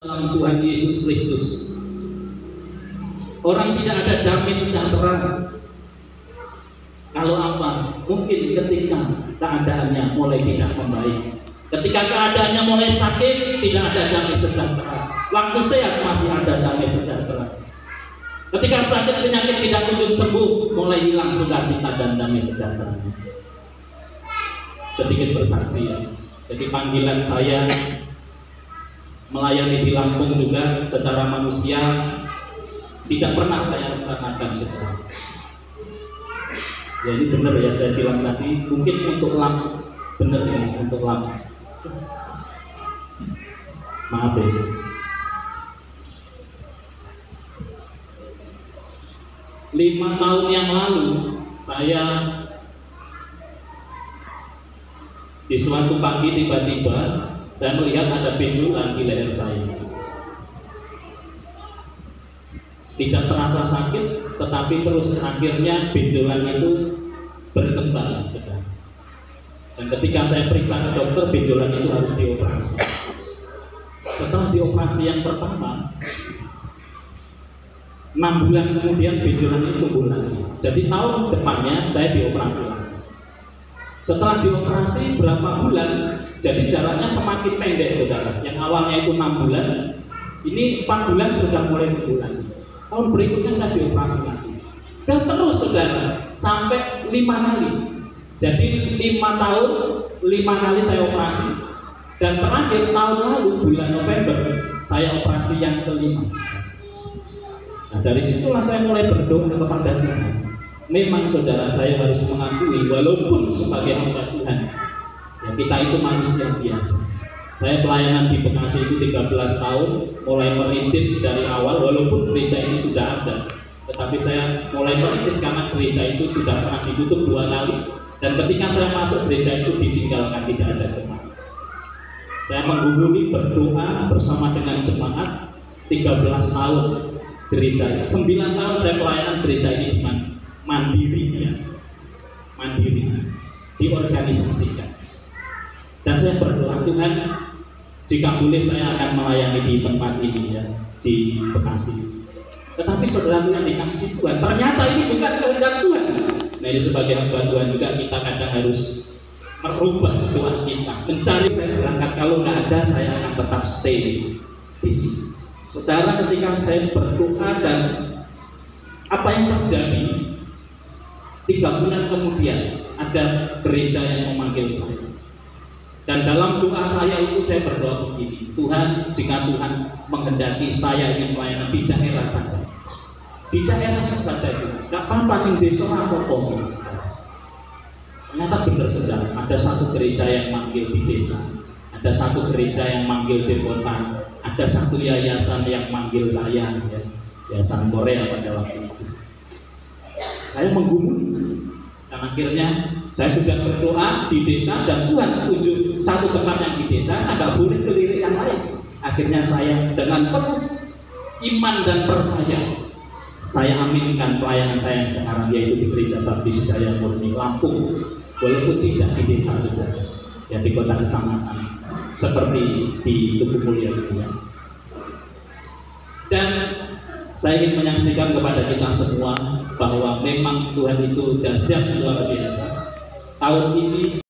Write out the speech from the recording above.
dalam Tuhan Yesus Kristus. Orang tidak ada damai sejahtera kalau apa? Mungkin ketika keadaannya mulai tidak membaik, ketika keadaannya mulai sakit, tidak ada damai sejahtera. Waktu sehat masih ada damai sejahtera. Ketika sakit penyakit tidak kunjung sembuh, mulai hilang sukacita dan damai sejahtera. Sedikit bersaksi ya. Jadi panggilan saya melayani di Lampung juga secara manusia tidak pernah saya rencanakan secara. Jadi benar ya saya bilang tadi, mungkin untuk Lampung, benar ya untuk Lampung. Maaf ya. Lima tahun yang lalu saya di suatu pagi tiba-tiba saya melihat ada benjolan di leher saya. Tidak terasa sakit, tetapi terus akhirnya benjolan itu berkembang sedang. Dan ketika saya periksa ke dokter, benjolan itu harus dioperasi. Setelah dioperasi yang pertama, 6 bulan kemudian benjolan itu tumbuh lagi. Jadi tahun depannya saya dioperasi lagi. Setelah dioperasi berapa bulan, jadi jaraknya semakin pendek saudara. Yang awalnya itu 6 bulan, ini 4 bulan sudah mulai bulan. Tahun berikutnya saya dioperasi lagi. Dan terus saudara, sampai 5 kali. Jadi 5 tahun, 5 kali saya operasi. Dan terakhir tahun lalu bulan November, saya operasi yang kelima. Nah dari situlah saya mulai berdoa kepada Tuhan. Memang saudara, saya harus mengakui walaupun sebagai hamba Tuhan ya, kita itu manusia biasa. Saya pelayanan di Bekasi itu 13 tahun, mulai merintis dari awal walaupun gereja ini sudah ada, tetapi saya mulai merintis karena gereja itu sudah pernah ditutup 2 kali, dan ketika saya masuk gereja itu ditinggalkan, tidak ada jemaat. Saya menghubungi berdoa bersama dengan jemaat 13 tahun gereja. 9 tahun saya pelayanan gereja ini dengan mandiri, diorganisasikan. Dan saya berdoa, Tuhan, jika boleh saya akan melayani di tempat ini ya, di Bekasi. Tetapi saudara yang dikasih Tuhan, ternyata ini bukan kehendak Tuhan. Nah ini sebagai hamba Tuhan juga kita kadang harus merubah doa kita, mencari. Saya berangkat, kalau nggak ada saya akan tetap stay di sini. Saudara, ketika saya berdoa dan apa yang terjadi, 3 bulan kemudian ada gereja yang memanggil saya. Dan dalam doa saya itu saya berdoa begini, Tuhan, jika Tuhan menghendaki saya ingin melayani di daerah saja, di daerah saja itu, nggak apa-apa di desa apa-apa. Ternyata benar saudara, ada satu gereja yang manggil di desa, ada satu gereja yang manggil di kota, ada satu yayasan yang manggil saya, ya, yayasan Korea pada waktu itu. Saya menggumuli, dan akhirnya saya sudah berdoa di desa dan Tuhan tunjuk satu tempat yang di desa, saya nggak boleh kelirik yang lain. Akhirnya saya dengan penuh iman dan percaya, saya aminkan pelayanan saya yang sekarang, yaitu di Gereja Baptis Daya Murni Lampung, walaupun tidak di desa juga, ya di kota kecamatan seperti di Tugu Mulia itu. Dan saya ingin menyaksikan kepada kita semua bahwa memang Tuhan itu dahsyat luar biasa. Tahun ini